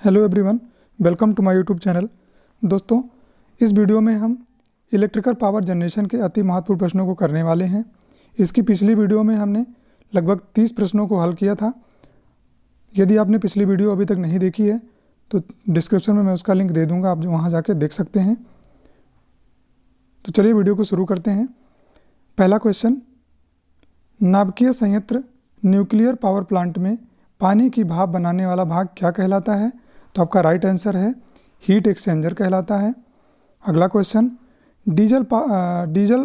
Hello everyone, welcome to my YouTube channel. दोस्तों, इस video में हम इलेक्ट्रिकल पावर जनरेशन के अति महत्वपूर्ण प्रश्नों को करने वाले हैं। इसकी पिछली वीडियो में हमने लगभग 30 प्रश्नों को हल किया था। यदि आपने पिछली वीडियो अभी तक नहीं देखी है तो डिस्क्रिप्शन में मैं उसका लिंक दे दूँगा, आप जो वहाँ जाके देख सकते हैं। तो चलिए वीडियो को शुरू करते हैं। पहला क्वेश्चन, नाभिकीय संयंत्र न्यूक्लियर पावर प्लांट में पानी की भाप बनाने वाला भाग क्या कहलाता है? तो आपका राइट आंसर है हीट एक्सचेंजर कहलाता है। अगला क्वेश्चन, डीजल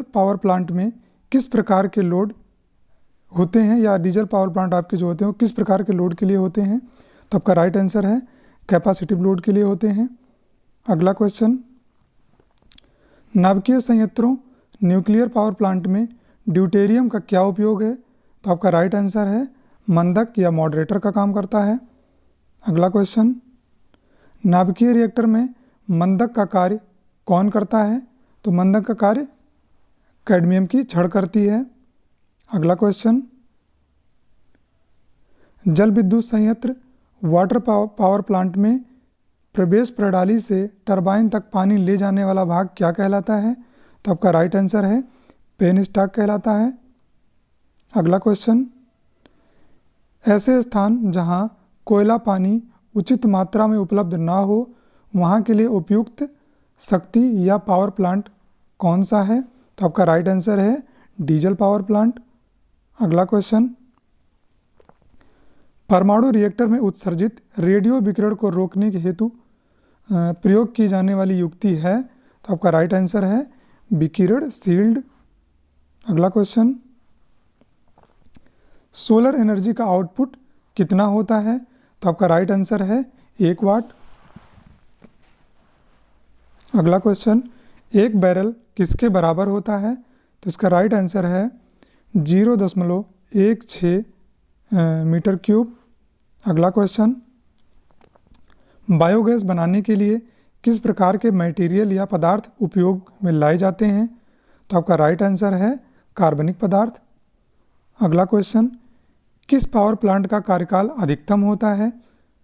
पावर प्लांट में किस प्रकार के लोड होते हैं, या डीजल पावर प्लांट आपके जो होते हैं वो किस प्रकार के लोड के लिए होते हैं? तो आपका राइट आंसर है कैपेसिटिव लोड के लिए होते हैं। अगला क्वेश्चन, नाभिकीय संयंत्रों न्यूक्लियर पावर प्लांट में ड्यूटेरियम का क्या उपयोग है? तो आपका राइट आंसर है मंदक या मॉडरेटर का काम करता है। अगला क्वेश्चन, नाभिकीय रिएक्टर में मंदक का कार्य कौन करता है? तो मंदक का कार्य कैडमियम की छड़ करती है। अगला क्वेश्चन, जल विद्युत संयंत्र वाटर पावर प्लांट में प्रवेश प्रणाली से टरबाइन तक पानी ले जाने वाला भाग क्या कहलाता है? तो आपका राइट आंसर है पेन स्टॉक कहलाता है। अगला क्वेश्चन, ऐसे स्थान जहां कोयला पानी उचित मात्रा में उपलब्ध ना हो वहां के लिए उपयुक्त शक्ति या पावर प्लांट कौन सा है? तो आपका राइट आंसर है डीजल पावर प्लांट। अगला क्वेश्चन, परमाणु रिएक्टर में उत्सर्जित रेडियो विकिरण को रोकने के हेतु प्रयोग की जाने वाली युक्ति है? तो आपका राइट आंसर है विकिरण शील्ड। अगला क्वेश्चन, सोलर एनर्जी का आउटपुट कितना होता है? तो आपका राइट आंसर है 1 वाट। अगला क्वेश्चन, एक बैरल किसके बराबर होता है? तो इसका राइट आंसर है 0.16 मीटर क्यूब। अगला क्वेश्चन, बायोगैस बनाने के लिए किस प्रकार के मटेरियल या पदार्थ उपयोग में लाए जाते हैं? तो आपका राइट आंसर है कार्बनिक पदार्थ। अगला क्वेश्चन, किस पावर प्लांट का कार्यकाल अधिकतम होता है?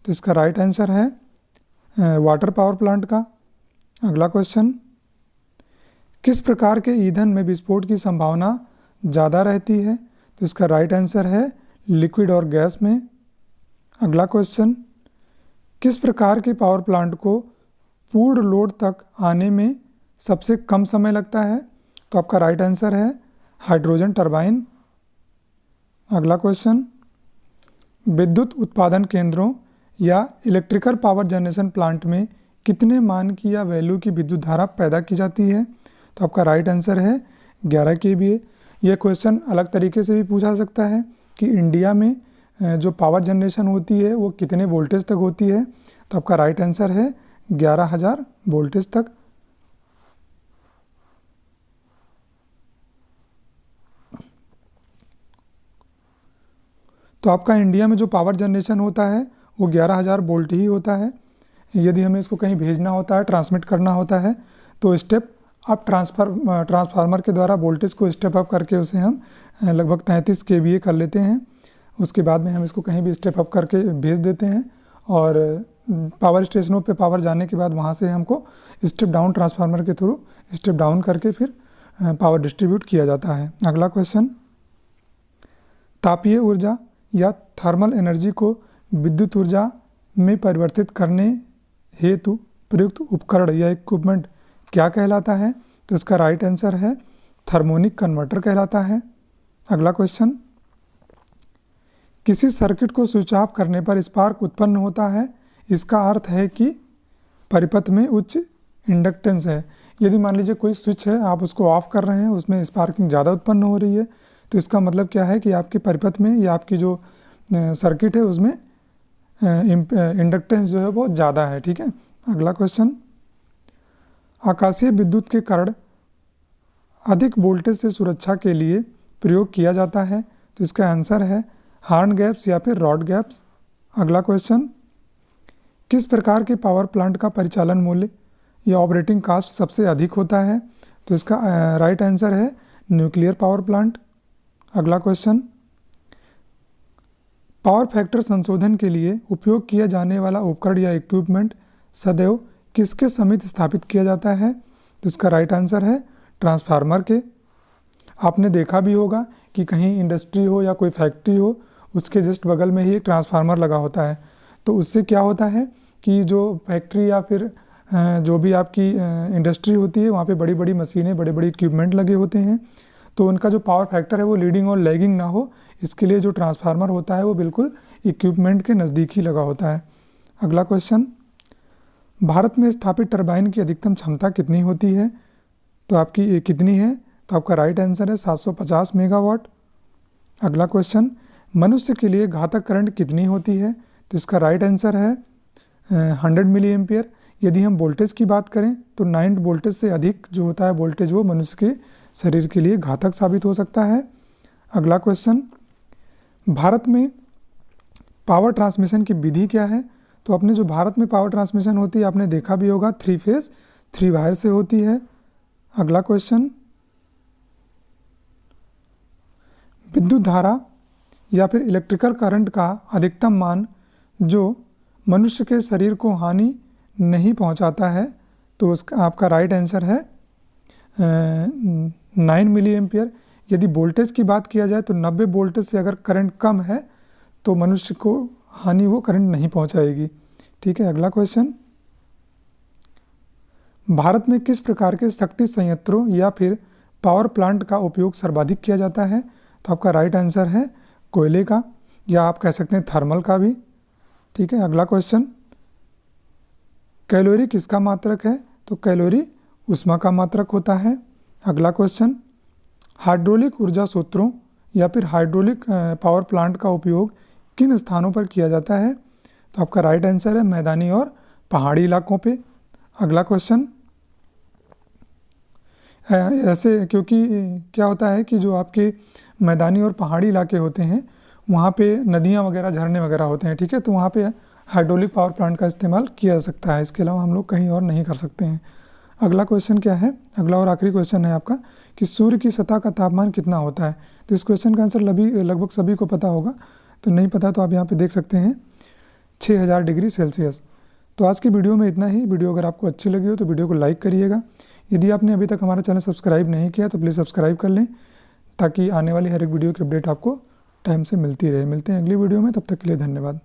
तो इसका राइट आंसर है वाटर पावर प्लांट का। अगला क्वेश्चन, किस प्रकार के ईंधन में विस्फोट की संभावना ज़्यादा रहती है? तो इसका राइट आंसर है लिक्विड और गैस में। अगला क्वेश्चन, किस प्रकार के पावर प्लांट को पूर्ण लोड तक आने में सबसे कम समय लगता है? तो आपका राइट आंसर है हाइड्रोजन टरबाइन। अगला क्वेश्चन, विद्युत उत्पादन केंद्रों या इलेक्ट्रिकल पावर जनरेशन प्लांट में कितने मान की या वैल्यू की विद्युत धारा पैदा की जाती है? तो आपका राइट आंसर है 11 kVA। यह क्वेश्चन अलग तरीके से भी पूछा सकता है कि इंडिया में जो पावर जनरेशन होती है वो कितने वोल्टेज तक होती है? तो आपका राइट आंसर है 11,000 वोल्टेज तक। तो आपका इंडिया में जो पावर जनरेशन होता है वो 11,000 वोल्ट ही होता है। यदि हमें इसको कहीं भेजना होता है, ट्रांसमिट करना होता है, तो स्टेप अप ट्रांसफार्मर के द्वारा वोल्टेज को स्टेप अप करके उसे हम लगभग 33 kVA कर लेते हैं। उसके बाद में हम इसको कहीं भी स्टेप अप करके भेज देते हैं और पावर स्टेशनों पे पावर जाने के बाद वहाँ से हमको स्टेप डाउन ट्रांसफार्मर के थ्रू स्टेप डाउन करके फिर पावर डिस्ट्रीब्यूट किया जाता है। अगला क्वेश्चन, तापीय ऊर्जा या थर्मल एनर्जी को विद्युत ऊर्जा में परिवर्तित करने हेतु प्रयुक्त उपकरण या इक्विपमेंट क्या कहलाता है? तो इसका राइट आंसर है थर्मोनिक कन्वर्टर कहलाता है। अगला क्वेश्चन, किसी सर्किट को स्विच ऑफ करने पर स्पार्क उत्पन्न होता है, इसका अर्थ है कि परिपथ में उच्च इंडक्टेंस है। यदि मान लीजिए कोई स्विच है, आप उसको ऑफ कर रहे हैं, उसमें स्पार्किंग ज़्यादा उत्पन्न हो रही है, तो इसका मतलब क्या है कि आपके परिपथ में या आपकी जो सर्किट है उसमें इंडक्टेंस जो है वो ज़्यादा है। ठीक है। अगला क्वेश्चन, आकाशीय विद्युत के कारण अधिक वोल्टेज से सुरक्षा के लिए प्रयोग किया जाता है, तो इसका आंसर है हॉर्न गैप्स या फिर रॉड गैप्स। अगला क्वेश्चन, किस प्रकार के पावर प्लांट का परिचालन मूल्य या ऑपरेटिंग कास्ट सबसे अधिक होता है? तो इसका राइट आंसर है न्यूक्लियर पावर प्लांट। अगला क्वेश्चन, पावर फैक्टर संशोधन के लिए उपयोग किया जाने वाला उपकरण या इक्विपमेंट सदैव किसके समीप स्थापित किया जाता है? तो इसका राइट आंसर है ट्रांसफार्मर के। आपने देखा भी होगा कि कहीं इंडस्ट्री हो या कोई फैक्ट्री हो, उसके जस्ट बगल में ही एक ट्रांसफार्मर लगा होता है। तो उससे क्या होता है कि जो फैक्ट्री या फिर जो भी आपकी इंडस्ट्री होती है, वहाँ पे बड़ी बड़ी मशीनें, बड़े बड़े इक्विपमेंट लगे होते हैं, तो उनका जो पावर फैक्टर है वो लीडिंग और लैगिंग ना हो, इसके लिए जो ट्रांसफार्मर होता है वो बिल्कुल इक्विपमेंट के नज़दीक ही लगा होता है। अगला क्वेश्चन, भारत में स्थापित टरबाइन की अधिकतम क्षमता कितनी होती है? तो आपकी कितनी है? तो आपका राइट आंसर है 750 मेगावाट। अगला क्वेश्चन, मनुष्य के लिए घातक करंट कितनी होती है? तो इसका राइट आंसर है 100 मिली एम्पियर। यदि हम वोल्टेज की बात करें तो 9 वोल्टेज से अधिक जो होता है वोल्टेज, वो मनुष्य के शरीर के लिए घातक साबित हो सकता है। अगला क्वेश्चन, भारत में पावर ट्रांसमिशन की विधि क्या है? तो अपने जो भारत में पावर ट्रांसमिशन होती है, आपने देखा भी होगा 3 फेज 3 वायर से होती है। अगला क्वेश्चन, विद्युत धारा या फिर इलेक्ट्रिकल करंट का अधिकतम मान जो मनुष्य के शरीर को हानि नहीं पहुंचाता है, तो उसका आपका राइट आंसर है 9 मिली एम्पियर। यदि वोल्टेज की बात किया जाए तो 90 वोल्टेज से अगर करंट कम है तो मनुष्य को हानि वो करंट नहीं पहुंचाएगी। ठीक है। अगला क्वेश्चन, भारत में किस प्रकार के शक्ति संयंत्रों या फिर पावर प्लांट का उपयोग सर्वाधिक किया जाता है? तो आपका राइट आंसर है कोयले का, या आप कह सकते हैं थर्मल का भी। ठीक है। अगला क्वेश्चन, कैलोरी किसका मात्रक है? तो कैलोरी ऊष्मा का मात्रक होता है। अगला क्वेश्चन, हाइड्रोलिक ऊर्जा स्रोतों या फिर हाइड्रोलिक पावर प्लांट का उपयोग किन स्थानों पर किया जाता है? तो आपका राइट आंसर है मैदानी और पहाड़ी इलाकों पे। अगला क्वेश्चन, ऐसे क्योंकि क्या होता है कि जो आपके मैदानी और पहाड़ी इलाके होते हैं, वहाँ पे नदियाँ वगैरह, झरने वगैरह होते हैं। ठीक है। तो वहाँ पे हाइड्रोलिक पावर प्लांट का इस्तेमाल किया जा सकता है, इसके अलावा हम लोग कहीं और नहीं कर सकते हैं। अगला क्वेश्चन क्या है? अगला और आखिरी क्वेश्चन है आपका कि सूर्य की सतह का तापमान कितना होता है? तो इस क्वेश्चन का आंसर लगभग सभी को पता होगा, तो नहीं पता तो आप यहाँ पे देख सकते हैं 6000 डिग्री सेल्सियस। तो आज की वीडियो में इतना ही। वीडियो अगर आपको अच्छी लगी हो तो वीडियो को लाइक करिएगा। यदि आपने अभी तक हमारा चैनल सब्सक्राइब नहीं किया तो प्लीज़ सब्सक्राइब कर लें, ताकि आने वाली हर एक वीडियो की अपडेट आपको टाइम से मिलती रहे। मिलते हैं अगली वीडियो में, तब तक के लिए धन्यवाद।